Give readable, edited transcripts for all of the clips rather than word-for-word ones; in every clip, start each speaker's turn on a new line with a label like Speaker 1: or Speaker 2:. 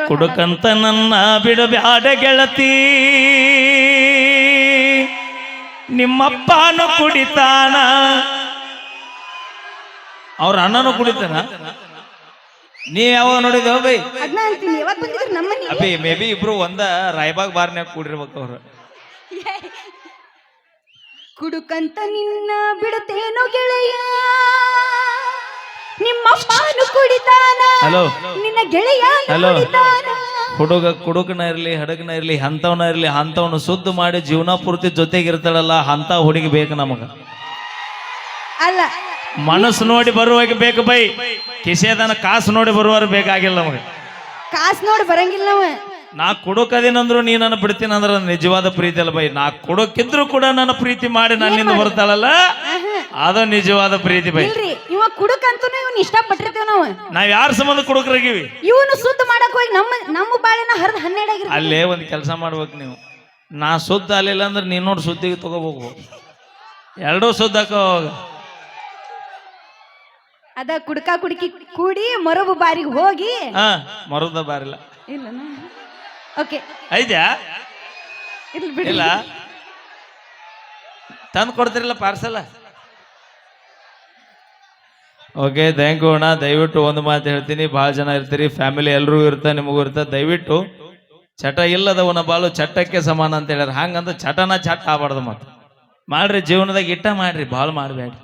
Speaker 1: ಕುಡುಕಂತ ನನ್ನ ಬಿಡಬ್ಯಾಡ ಗೆಳತಿ, ನಿಮ್ಮಪ್ಪನು ಕುಡಿತಾನ, ಅವ್ರ ಅಣ್ಣನು ಕುಡಿತಾನ. ನೀ ಯಾವ ನೋಡಿದೇವ ಬೈ? ಅಬ್ಬಿ ಮೇ ಬಿ ಇಬ್ರು ಒಂದ ರಾಯಬಾಗ್ ಬಾರ್ನ್ಯಾಗ ಕೂಡಿರ್ಬೇಕು ಅವ್ರು.
Speaker 2: ಕುಡುಕಂತ ನಿನ್ನ ಬಿಡುತ್ತೇನೋ ಗೆಳೆಯ, ನಿಮ್ಮಪ್ಪನು ಕುಡಿತಾನ,
Speaker 1: ಹಲೋ
Speaker 2: ನಿನ್ನ ಗೆಳೆಯ
Speaker 1: ಹಲೋ
Speaker 2: ಕುಡಿತಾನ.
Speaker 1: ಕುಡುಕನ ಇರ್ಲಿ ಹಡಗನ ಇರ್ಲಿ ಅಂತವನ ಇರ್ಲಿ ಅಂತವನು ಶುದ್ಧ ಮಾಡಿ ಜೀವನ ಪೂರ್ತಿ ಜೊತೆಗಿರ್ತಾಳಲ್ಲ ಅಂತ ಹುಡುಗಿ ಬೇಕು ನಮಗ.
Speaker 2: ಅಲ್ಲ
Speaker 1: ಮನಸ್ಸು ನೋಡಿ ಬರುವಾಗ ಬೇಕು ಬೈ, ಕಿಸೆದನ ಕಾಸು ನೋಡಿ ಬರುವಾರ ಬೇಕಾಗಿಲ್ಲ ನಮಗ.
Speaker 2: ಕಾಸು ನೋಡಿ ಬರಂಗಿಲ್ಲ ನಾವ.
Speaker 1: ನಾ ಕುಡುಕದಿನಂದ್ರು ನೀ ನನ್ನ ಬಿಡ್ತೀನಿ ಅಂದ್ರ ನಿಜವಾದ ಪ್ರೀತಿ ಅಲ್ಲ ಬೈ. ನಾ ಕುಡುಕಿದ್ರು ಕೂಡ ನನ್ನ ಪ್ರೀತಿ ಮಾಡಿ ನನ್ನಿಂದ ಬರ್ತಾಳಲ್ಲ ಅದು ನಿಜವಾದ ಪ್ರೀತಿ ಬೈ.
Speaker 2: ಇಲ್ರಿ ಇವ ಕುಡುಕಂತೂ ಇವ್ನ ಇಷ್ಟಪಟ್ಟಿರ್ತೀವಿ ನಾವು.
Speaker 1: ನಾವ್ ಯಾರ ಸಂಬಂಧ ಕುಡುಕರಾಗಿವಿ?
Speaker 2: ಇವನು ಶುದ್ಧ ಮಾಡಕ್ ಹೋಗಿ ನಮ್ಮ ಬಾಳೆನ ಹರಿದ 12 ಆಗಿರ್ತೀವಿ.
Speaker 1: ಅಲ್ಲೇ ಒಂದ್ ಕೆಲಸ ಮಾಡ್ಬೇಕು ನೀವು. ನಾ ಶುದ್ಧ ಅಲ್ಲಿಲ್ಲ ಅಂದ್ರೆ ನೀನ್ ನೋಡಿ ಸುದ್ದಿಗೆ ತಗೋಬೇಕು. ಎರಡೂ ಶುದ್ಧ ಹೋಗ.
Speaker 2: ಅದ ಕುಡ್ಕಾ ಕುಡುಕಿ ಕೂಡಿ ಮರಬು ಬಾರಿಗೆ ಹೋಗಿ
Speaker 1: ಮರದ ಬಾರಿಲ್ಲ
Speaker 2: ಇಲ್ಲ ಓಕೆ
Speaker 1: ಐದ್ಯಾ ಇಲ್ಲ ತಂದು ಕೊಡ್ತಿರಲ್ಲ ಪಾರ್ಸಲ್. ಓಕೆ ಥ್ಯಾಂಕ್ ಯು ಅಣ್ಣ. ದಯವಿಟ್ಟು ಒಂದು ಮಾತು ಹೇಳ್ತೀನಿ, ಭಾಳ ಜನ ಇರ್ತೀರಿ, ಫ್ಯಾಮಿಲಿ ಎಲ್ರಿಗೂ ಇರ್ತಾ ನಿಮಗೂ ಇರ್ತಾ. ದಯವಿಟ್ಟು ಚಟ ಇಲ್ಲದವನ ಬಾಳು ಚಟ್ಟಕ್ಕೆ ಸಮಾನ ಅಂತ ಹೇಳ್ಯಾರ. ಹಂಗಂತ ಚಟನ ಚಟ ಆಗ್ಬಾರ್ದು. ಮತ್ತೆ ಮಾಡ್ರಿ ಜೀವನದಾಗ ಇಟ್ಟ ಮಾಡ್ರಿ, ಭಾಳ ಮಾಡಬೇಡ್ರಿ.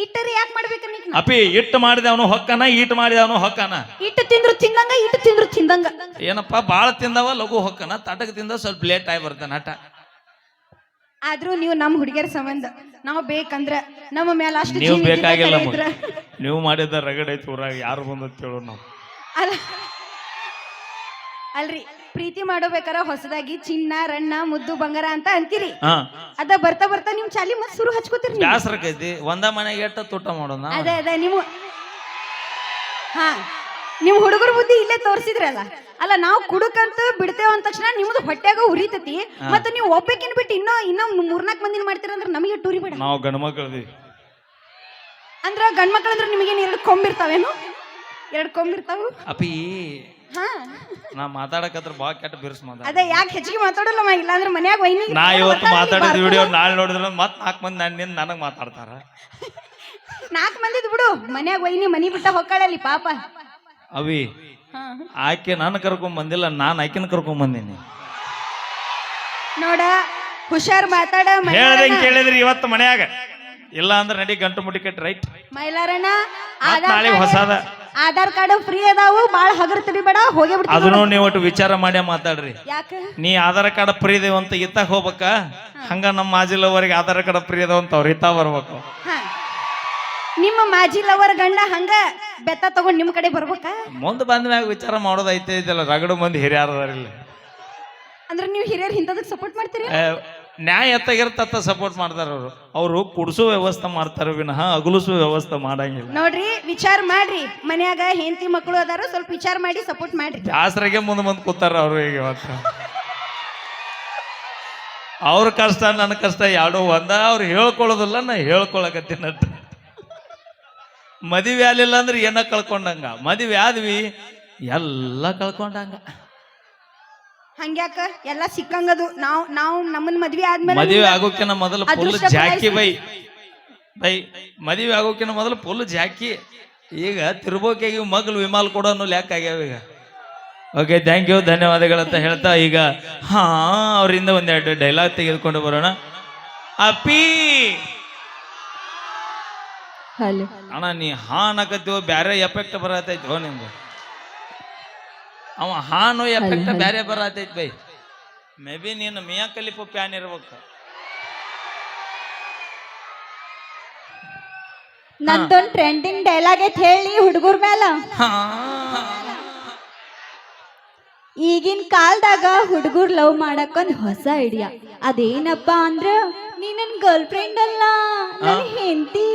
Speaker 2: ಇಟ್ಟರೆ ಯಾಕೆ ಮಾಡ್ಬೇಕು ನೀ?
Speaker 1: ಅಪಿ ಇಟ್ಟು ಮಾಡಿದ ಅವನು ಹೊಕ್ಕನ, ಈಟ್ ಮಾಡಿದ ಅವನು ಹೊಕ್ಕನ.
Speaker 2: ಇಟ್ಟು ತಿಂದ್ರು ತಿಂದಂಗ, ಇಟ್ಟು ತಿಂದ್ರು ತಿಂದಂಗ.
Speaker 1: ಏನಪ್ಪಾ ಭಾಳ ತಿಂದವ ಲಘು ಹೊಕ್ಕನ, ತಟಕ್ ತಿಂದ ಸ್ವಲ್ಪ ಲೇಟ್ ಆಗಿ ಬರ್ತಾನ ಆಟ.
Speaker 2: ಆದ್ರೂ ನೀವು ನಮ್ಮ ಹುಡುಗಿಯರ ಸಂಬಂಧ ನಾವು ಬೇಕಂದ್ರ ನಮ್ಮ ಮೇಲೆ ಅಷ್ಟು
Speaker 1: ನೀವು ಬೇಕಾಗಿಲ್ಲ. ನೀವು ಮಾಡಿದ ರಗಡ್ ಐತಿ ಊರಾಗ, ಯಾರು ಬಂದ ಕೇಳೋ ನಾವು.
Speaker 2: ಅಲ್ಲ ಅಲ್ರಿ ಪ್ರೀತಿ ಮಾಡೋಬೇಕಾರ ಹೊಸದಾಗಿ ಚಿನ್ನ ರಣ್ಣ ಮುದ್ದು ಬಂಗಾರ ಅಂತ ಅಂತೀರಿ. ಅದ ಬರ್ತಾ ಬರ್ತಾ ನಿಮ್ ಚಾಲಿ ಮತ್ ಸುರು ಹಚ್ಕೋತೀರಿ.
Speaker 1: ಬ್ಯಾಸರಕೈತಿ ಒಂದ ಮನೆಗೆ ಎಟ್ಟ ತೂಟ ಮಾಡೋಣ.
Speaker 2: ಅದೇ ನೀವು ನಿಮ್ ಹುಡುಗರ ಬುದ್ಧಿ ಇಲ್ಲೇ ತೋರ್ಸಿದ್ರಲ್ಲ. ಅಲ್ಲ ನಾವು ಕುಡುಕಂತ ಬಿಡ್ತೇವ ಅಂದ ತಕ್ಷಣ ನಿಮ್ದು ಹೊಟ್ಯಾಗ ಉರಿತತಿ. ಮತ್ತೆ ನೀವು ಒಬ್ಬಕಿನ್ ಬಿಟ್ಟು ಇನ್ನೂ 3-4 ಮಂದಿನ ಮಾಡ್ತೀರಂದ್ರ ನಮಗೆ ಟೂರಿ ಬೇಡ.
Speaker 1: ನಾವು ಗಂಡ್ಮಕ್ಳದಿ
Speaker 2: ಅಂದ್ರ ಗಂಡ್ಮಕ್ಳಂದ್ರ ನಿಮಗೇನು 2 ಕೊಂಬಿರ್ತಾವೇನು? 2 ಕೊಂಬಿರ್ತಾವು
Speaker 1: ಅಪಿ. ನಾ ಮಾತಾಡಕತ್ರ ಬಾ ಕೆಟ್ಟ ಬಿರ್ಸ್ ಮಾತಾಡ.
Speaker 2: ಅದೇ ಯಾಕೆ ಹೆಚ್ಚಿಗೆ ಮಾತಾಡಲ್ಲ ಇಲ್ಲ ಅಂದ್ರೆ ಮನ್ಯಾಗ ವೈನಿ.
Speaker 1: ನಾ ಇವತ್ತು ಮಾತಾಡಿದ ವಿಡಿಯೋ ನಾಳೆ ನೋಡಿದ್ರ ಮತ್ 4 ಮಂದಿ ನನಗ್ ಮಾತಾಡ್ತಾರ.
Speaker 2: 4 ಮಂದಿದ್ ಬಿಡು, ಮನ್ಯಾಗ ವೈನಿ ಮನಿ ಬಿಟ್ಟ ಹೊಕ್ಕಾಳಲ್ಲಿ ಪಾಪ.
Speaker 1: ಅವಿ ಆಕೆ ನಾನು ಕರ್ಕೊಂಡ್ ಬಂದಿಲ್ಲ, ನಾನ್ ಆಕಿನ ಕರ್ಕೊಂಡ್ ಬಂದೀನಿ.
Speaker 2: ನೋಡ ಹುಷಾರ್ ಮಾತಾಡ.
Speaker 1: ಹೇಳ್ದಂಗೆ ಕೇಳಿದ್ರಿ ಇವತ್ತು ಮನ್ಯಾಗ, ಇಲ್ಲ ಅಂದ್ರೆ ನಡಿ ಗಂಟು ಮುಟ್ಟಿ ಕಟ್ಟಿ ರೈಟ್.
Speaker 2: ಮೈಲಾರಣ್ಣ
Speaker 1: ನಾಳೆ ಹೊಸದ
Speaker 2: ಆಧಾರ್ ಕಾರ್ಡ್ ಫ್ರೀ ಅದಾವು, ಬಾಳ ಹಗರ್ ತಡಿಬೇಡ, ಹೋಗೇ ಬಿಡ್ತೀವಿ.
Speaker 1: ಅದನ್ನು ನೀವು ಒಟ್ಟು ವಿಚಾರ ಮಾಡಿ ಮಾತಾಡ್ರಿ.
Speaker 2: ಯಾಕ
Speaker 1: ನೀ ಆಧಾರ್ ಕಾರ್ಡ್ ಫ್ರೀ ಇದೇವ ಅಂತ ಇತ್ತಾಗ ಹೋಗ್ಬೇಕ, ಹಂಗ ನಮ್ಮ ಮಾಜಿಲವರೆಗೆ ಆಧಾರ್ ಕಾರ್ಡ್ ಫ್ರೀ ಅದಾವ ಅಂತ ಅವ್ರ ಇತ್ತ ಬರ್ಬೇಕು.
Speaker 2: ನಿಮ್ಮ ಮಾಜಿ ಲವರ್ ಗಂಡ ಹಂಗ ಬೆತ್ತ ತಗೊಂಡ್ ನಿಮ್ ಕಡೆ ಬರ್ಬೇಕ.
Speaker 1: ಮುಂದೆ ಬಂದ ಮ್ಯಾಗ ವಿಚಾರ ಮಾಡೋದೈತೆ ಇದೆಲ್ಲ. ರಗಡು ಮಂದಿ ಹಿರಿಯಾರದಾರಿಲ್ಲ
Speaker 2: ಅಂದ್ರೆ ನೀವು ಹಿರಿಯರ್ ಇಂಥದಕ್ಕೆ ಸಪೋರ್ಟ್ ಮಾಡ್ತೀರಿ.
Speaker 1: ನ್ಯಾಯ ಎತ್ತಾಗಿರತ್ತ ಸಪೋರ್ಟ್ ಮಾಡ್ತಾರ ಅವರು. ಅವರು ಕುಡ್ಸೋ ವ್ಯವಸ್ಥೆ ಮಾಡ್ತಾರ ವಿನಃ ಅಗಲಿಸೋ ವ್ಯವಸ್ಥೆ ಮಾಡಂಗಿಲ್ಲ.
Speaker 2: ನೋಡ್ರಿ ವಿಚಾರ ಮಾಡ್ರಿ, ಮನ್ಯಾಗ ಹೆಂಡತಿ ಮಕ್ಕಳು ಅದಾರ, ಸ್ವಲ್ಪ ವಿಚಾರ ಮಾಡಿ ಸಪೋರ್ಟ್ ಮಾಡ್ರಿ.
Speaker 1: ಜಾಸ್ರಾಗೆ ಮುಂದೆ ಕೂತಾರ ಅವರು. ಈಗ ಇವತ್ತು ಅವ್ರ ಕಷ್ಟ ನನ್ನ ಕಷ್ಟ ಎರಡೂ ಒಂದ. ಅವ್ರು ಹೇಳ್ಕೊಳ್ಳೋದಿಲ್ಲ, ನಾ ಹೇಳ್ಕೊಳಕತ್ತೀನಂತ. ಮದುವೆ ಆಗ್ಲಿಲ್ಲ ಅಂದ್ರೆ ಏನ ಕಳ್ಕೊಂಡಂಗ, ಮದುವೆ ಆದ್ವಿ ಎಲ್ಲ ಕಳ್ಕೊಂಡಂಗ.
Speaker 2: ಹಂಗ್ಯಾಕ ಎಲ್ಲ ಸಿಕ್ಕಂಗದು. ನಾವು ನಮ್ಮನ್ ಮದ್ವೆ ಆದ್ಮೇಲೆ
Speaker 1: ಮದುವೆ ಆಗೋಕಿನ ಮೊದಲು ಫುಲ್ ಜಾಕಿ ಬೈ ಮದುವೆ ಆಗೋಕಿನ ಮೊದಲು ಫುಲ್ ಜಾಕಿ. ಈಗ ತಿರ್ಬೋಕಾಗಿ ಮಗಳು ವಿಮಾಲ್ ಕೂಡ ಲೆಕ್ಕ ಆಗ್ಯಾವ ಈಗ. ಓಕೆ ಥ್ಯಾಂಕ್ ಯು, ಧನ್ಯವಾದಗಳಂತ ಹೇಳ್ತಾ ಈಗ ಅವರಿಂದ ಒಂದೆರಡು ಡೈಲಾಗ್ ತೆಗೆದುಕೊಂಡು ಬರೋಣ. ಅಪ್ಪಿ ಅಣ್ಣ ನೀ ಅನ್ನಕತ್ತೀವೋ ಬ್ಯಾರೆ ಎಫೆಕ್ಟ್ ಬರತೈತೋ ನಿಮ್ದು. ಅವ ಹಾನು ಎಫೆಕ್ಟ್ ಬ್ಯಾರೆ ಬರತೈತಿ ಬೈ. ಮೇ ಬಿ ನೀನು ಮಿಯಾ ಖಲೀಫಾ ಪ್ಯಾನ್ ಇರ್ಬೇಕು.
Speaker 2: ನಂದೊಂದು ಟ್ರೆಂಡಿಂಗ್ ಡೈಲಾಗ್ ಐತ್ ಹೇಳಿ ಹುಡುಗರ ಮೇಲೆ. ಈಗಿನ ಕಾಲದಾಗ ಹುಡುಗರು ಲವ್ ಮಾಡಕ್ ಒಂದು ಹೊಸ ಐಡಿಯಾ. ಅದೇನಪ್ಪ ಅಂದ್ರ ನೀ ನನ್ನ ಗರ್ಲ್ ಫ್ರೆಂಡ್ ಅಲ್ಲ, ನನ್ನ ಹೆಂಡತಿ.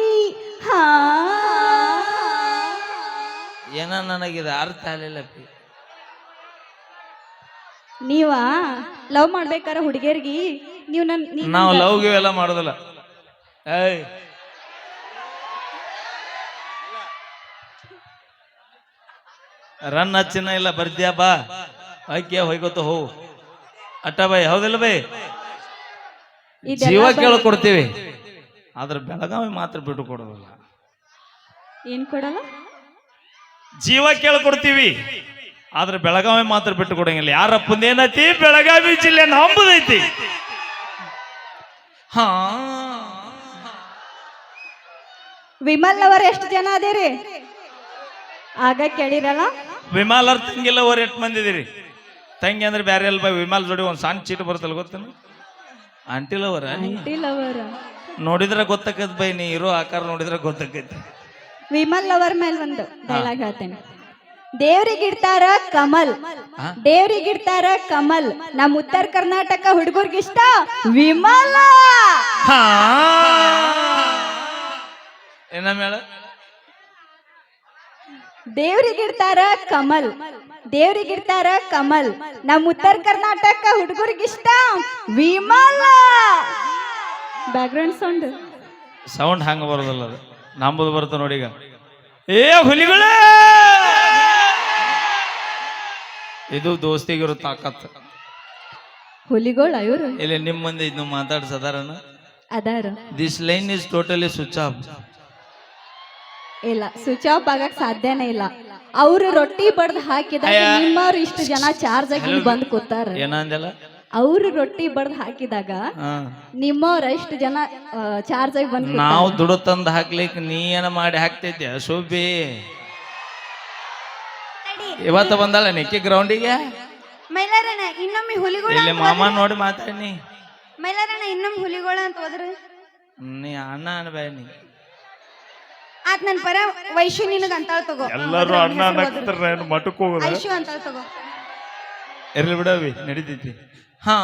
Speaker 1: ಏನ ನನಗಿದ ಅರ್ಥ ಆಗಲಿಲ್ಲ.
Speaker 2: ನೀವ ಲವ್ ಮಾಡ್ಬೇಕಾರ ಹುಡುಗಿಯರ್ಗಿ ನೀವು
Speaker 1: ನಾವು ಲವ್ ಗಿವ್ ಎಲ್ಲ ಮಾಡೋದಿಲ್ಲ. ರನ್ ಹಚ್ಚಿನ ಇಲ್ಲ ಬರ್ತೀಯ ಬಾ ಆಯ್ಕೆ ಹೋಯ್ಕೋತ ಹೋ ಅಟ್ಟ ಬೈ ಹೌದಿಲ್ಲ ಬೈ ಜೀವ ಕೇಳ್ಕೊಡ್ತೀವಿ ಆದ್ರೆ ಬೆಳಗಾವಿ ಮಾತ್ರ ಬಿಟ್ಟು ಕೊಡೋದಿಲ್ಲ.
Speaker 2: ಏನ್ ಕೊಡಲ್ಲ?
Speaker 1: ಜೀವ ಕೇಳ್ಕೊಡ್ತೀವಿ ಆದ್ರೆ ಬೆಳಗಾವಿ ಮಾತ್ರ ಬಿಟ್ಟು ಕೊಡಂಗಿಲ್ಲ. ಯಾರಪ್ಪಂದ ಏನೈತಿ? ಬೆಳಗಾವಿ ಜಿಲ್ಲೆ ನಂಬುದೈತಿ. ಹಾ
Speaker 2: ವಿಮಲ್ ಅವರ ಎಷ್ಟು ಜನ ಅದೇರಿ? ಆಗ ಕೇಳಿರಲ್ಲ.
Speaker 1: ವಿಮಾಲ್ ಅವ್ರ ತಂಗಿಲ್ಲ ಅವ್ರ ಎಷ್ಟು ಮಂದಿ ಇದೀರಿ? ತಂಗಿ ಅಂದ್ರೆ ಬ್ಯಾರೆ ಅಲ್ಲ ಬೈ. ವಿಮಾಲ್ ಜೋಡಿ ಒಂದ್ ಸಣ್ಣ ಚೀಟ್ ಬರ್ತಲ್ಲ ಗೊತ್ತೇನ? ಆಂಟಿಲ್ ಅವರ ನೋಡಿದ್ರೆ ಗೊತ್ತಾಕತ್ ಬೈ. ನೀ ಇರೋ ಆಕಾರ ನೋಡಿದ್ರೆ ಗೊತ್ತಾಕೈತಿ.
Speaker 2: ವಿಮಲ್ ಅವರ ಮೇಲೆ ಒಂದು ಡೈಲಾಗ್ ಹೇಳ್ತೇನೆ. ದೇವ್ರಿಗಿಡ್ತಾರ ಕಮಲ್, ದೇವ್ರಿಗಿಡ್ತಾರ ಕಮಲ್, ನಮ್ ಉತ್ತರ ಕರ್ನಾಟಕ ಹುಡುಗರ್ಗಿಷ್ಟ ವಿಮಲ.
Speaker 1: ಏನ ಮೇಳ?
Speaker 2: ದೇವ್ರಿಗಿಡ್ತಾರ ಕಮಲ್, ದೇವ್ರಿಗಿಡ್ತಾರ ಕಮಲ್, ನಮ್ ಉತ್ತರ ಕರ್ನಾಟಕ ಹುಡುಗರಿಗಿಷ್ಟ ವಿಮಲ. ಬ್ಯಾಕ್ಗ್ರೌಂಡ್
Speaker 1: ಸೌಂಡ್ ಹಂಗ ಬರೋದಲ್ಲ, ಅದು ನಂಬುದು ಬರುತ್ತ ನೋಡಿ. ಈಗ ಏ ಹುಲಿಗಳ ಇದು ದೋಸ್ತಿಗಿರೋ ತಾಕತ್.
Speaker 2: ಹುಲಿಗೋಳ ಇವರು
Speaker 1: ಇಲ್ಲಿ ನಿಮ್ಮ ಮಂದಿ ಇನ್ನು ಮಾತಾಡ್ಸದಾರನ
Speaker 2: ಅದಾರ.
Speaker 1: This line is totally switch off.
Speaker 2: ಇಲ್ಲ, ಸ್ವಿಚ್ ಆಫ್ ಆಗಕ್ ಸಾಧ್ಯನೇ ಇಲ್ಲ. ಅವ್ರು ರೊಟ್ಟಿ ಬಡ್ದು ಹಾಕಿದಾಗ ನಿಮ್ಮವ್ರು ಇಷ್ಟು ಜನ ಚಾರ್ಜ್ ಆಗಿ ಬಂದ್ ಕೂತಾರ.
Speaker 1: ಏನಂದಲ್ಲ?
Speaker 2: ಅವ್ರು ರೊಟ್ಟಿ ಬಡ್ದು ಹಾಕಿದಾಗ ನಿಮ್ಮವ್ರ ಇಷ್ಟು ಜನ ಚಾರ್ಜ್ ಆಗಿ ಬಂದ್
Speaker 1: ನಾವು ದುಡ್ಡು ತಂದು ಹಾಕ್ಲಿಕ್ಕೆ ನೀ ಏನ ಮಾಡಿ ಹಾಕ್ತಿದ್ಯ ಶೋಭಿ? ಇವತ್ತ ಬಂದಾಳ ನಿಕ್ಕಿ ಗ್ರೌಂಡಿಗೆ.
Speaker 2: ಮೈಲಾರಣ್ಣ ಇನ್ನೊಮ್ಮೆ ಹುಲಿಗೋಳ
Speaker 1: ಇಲ್ಲಿ ಮಾಮ ನೋಡಿ ಮಾತಾಡಿ.
Speaker 2: ಮೈಲಾರಣ್ಣ ಇನ್ನೊಮ್ಮೆ ಹುಲಿಗೋಳ ಅಂತ ಹೋದ್ರು
Speaker 1: ನೀ ಅಣ್ಣ ಅನ್ಬೇಡ. ನೀ
Speaker 2: ಆತ್ ನನ್ ಪರ ವೈಶು ನಿನಗ ಅಂತಾಳ ತಗೋ.
Speaker 1: ಎಲ್ಲರೂ ಅಣ್ಣ ಅನ್ನಕತ್ತರ ಮಠಕ್ಕೆ ಹೋಗೋದು.
Speaker 2: ವೈಶು ಅಂತಾಳ ತಗೋ.
Speaker 1: ಇರ್ಲಿ ಬಿಡವಿ, ನಡೀತೈತಿ. ಹಾ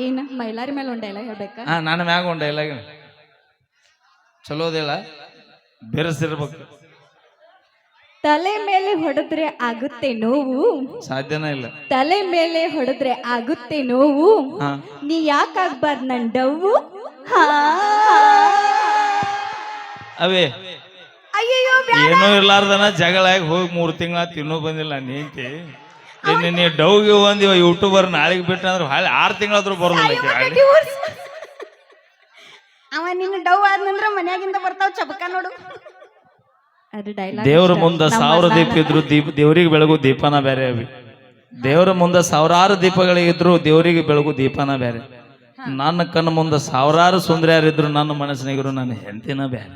Speaker 2: ಏನ ಮೈಲಾರಿ ಮೇಲೆ ಒಂದ್ ಡೈಲಾಗ್ ಹೇಳ್ಬೇಕಾ?
Speaker 1: ಹಾ, ನನ್ನ ಮ್ಯಾಗ ಒಂದ್ ಡೈಲಾಗ್ ಚಲೋದಿಲ್ಲ, ಬೆರೆಸಿರ್ಬೇಕು.
Speaker 2: ತಲೆ ಮೇಲೆ ಹೊಡೆದ್ರೆ ಆಗುತ್ತೆ ನೋವು,
Speaker 1: ಸಾಧ್ಯನೇ ಇಲ್ಲ.
Speaker 2: ತಲೆ ಮೇಲೆ ಹೊಡೆದ್ರೆ ಆಗುತ್ತೆ ನೋವು, ನೀ ಯಾಕಾಗ್ಬಾರ್ದು ನನ್ ಡವ್ವು.
Speaker 1: ಅವೇ
Speaker 2: ಅಯ್ಯೋ
Speaker 1: ಏನೂ ಇರ್ಲಾರ್ದನ ಜಗಳಾಗಿ ಹೋಗಿ 3 ತಿಂಗಳ ತಿನ್ನೋ ಬಂದಿಲ್ಲ ನೀಂತಿ. ನೀ ಡವ್ಗೆ ಒಂದ್ ಯೂಟ್ಯೂಬರ್ ನಾಳೆಗೆ ಬಿಟ್ಟ ಅಂದ್ರೆ 6 ತಿಂಗಳಾದ್ರೂ ಬರೋದಿಲ್ಲ.
Speaker 2: ಅವ ನಿನ್ನ ಡವ್ ಆದ್ನಂದ್ರ ಮನ್ಯಾಗಿಂದ ಬರ್ತಾವ ಚಬಕ ನೋಡು.
Speaker 1: ದೇವ್ರ ಮುಂದ 1000 ದೀಪ ಇದ್ರು ದೇವ್ರಿಗೆ ಬೆಳಗು ದೀಪನ ಬೇರೆ ಅವಿ. ದೇವ್ರ ಮುಂದ 1000 ದೀಪಗಳಿದ್ರು ದೇವ್ರಿಗೆ ಬೆಳಗು ದೀಪನ ಬೇರೆ. ನನ್ನ ಕಣ್ಣ ಮುಂದ 1000 ಸುಂದರಿಯರಿದ್ರು ನನ್ನ ಮನಸ್ಸಿನಾಗಿರು ನನ್ನ ಹೆಂಡತಿನ ಬೇರೆ.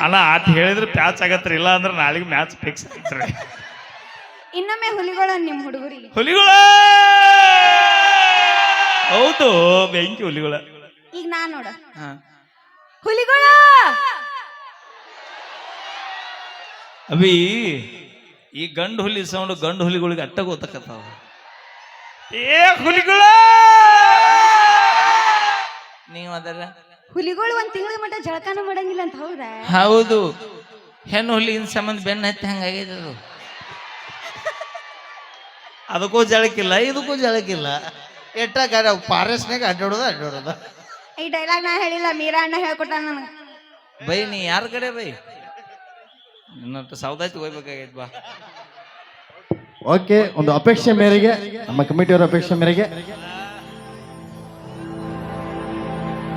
Speaker 1: ಅಲ್ಲ ಆತ ಹೇಳಿದ್ರೆ ಪ್ಯಾಚ್ ಆಗತ್ರಿ, ಇಲ್ಲ ಅಂದ್ರೆ ನಾಳೆಗೆ ಮ್ಯಾಚ್ ಫಿಕ್ಸ್ ಆಗ್ತಾರೆ.
Speaker 2: ಇನ್ನೊಮ್ಮೆ ಹುಲಿಗಳ ನಿಮ್ ಹುಡುಗರಿಗೆ
Speaker 1: ಹುಲಿಗಳ ಹೌದು, ಬೆಂಕಿ ಹುಲಿಗಳ.
Speaker 2: ಈಗ ನಾನ್ ನೋಡ ಹುಲಿಗಳ
Speaker 1: ಅವಿ ಈ ಗಂಡು ಹುಲಿ ಸೌಂಡ್ ಗಂಡು ಹುಲಿಗಳಿಗೆ ಅಟ್ಟ ಗೊತ್ತಾಕತ್ತಾವ. ಏ ಹುಲಿಗಳ ನೀವು ಅದರ
Speaker 2: ಹುಲಿಗಳು 1 ತಿಂಗಳ ಮಟ್ಟ ಜಳಕಾನ ಮಾಡಂಗಿಲ್ಲ ಅಂತ. ಹೌದಾ?
Speaker 1: ಹೌದು. ಹೆಣ್ಣು ಹುಲಿಗಿನ ಸಂಬಂಧ ಬೆನ್ನ ಹತ್ತಿ ಹಂಗಾಗಿದೆ ಅದು. ಅದಕ್ಕೂ ಜಳಕಿಲ್ಲ ಇದಕ್ಕೂ ಜಳಕಿಲ್ಲ. ಎಟ್ಟಾಗ ಫಾರೆಸ್ಟ್ನಾಗ ಅಡ್ಡಾಡೋದ.
Speaker 2: ಈ ಡೈಲಾಗ್ ನಾ ಹೇಳಿಲ್ಲ, ಮೀರಾ ಅಣ್ಣ ಹೇಳ್ಕೊಟ್ಟ ನನಗೆ.
Speaker 1: ಬೈ ನೀ ಯಾರ ಕಡೆ ಬೈ? ಇನ್ನೊಟ್ಟು ಸೌದಾಯ್ತು ಹೋಗ್ಬೇಕಾಗೈತ್ ಬಾ.
Speaker 3: ಓಕೆ, ಒಂದು ಅಪೇಕ್ಷೆ ಮೇರೆಗೆ ನಮ್ಮ ಕಮಿಟಿಯವರ ಅಪೇಕ್ಷೆ ಮೇರೆಗೆ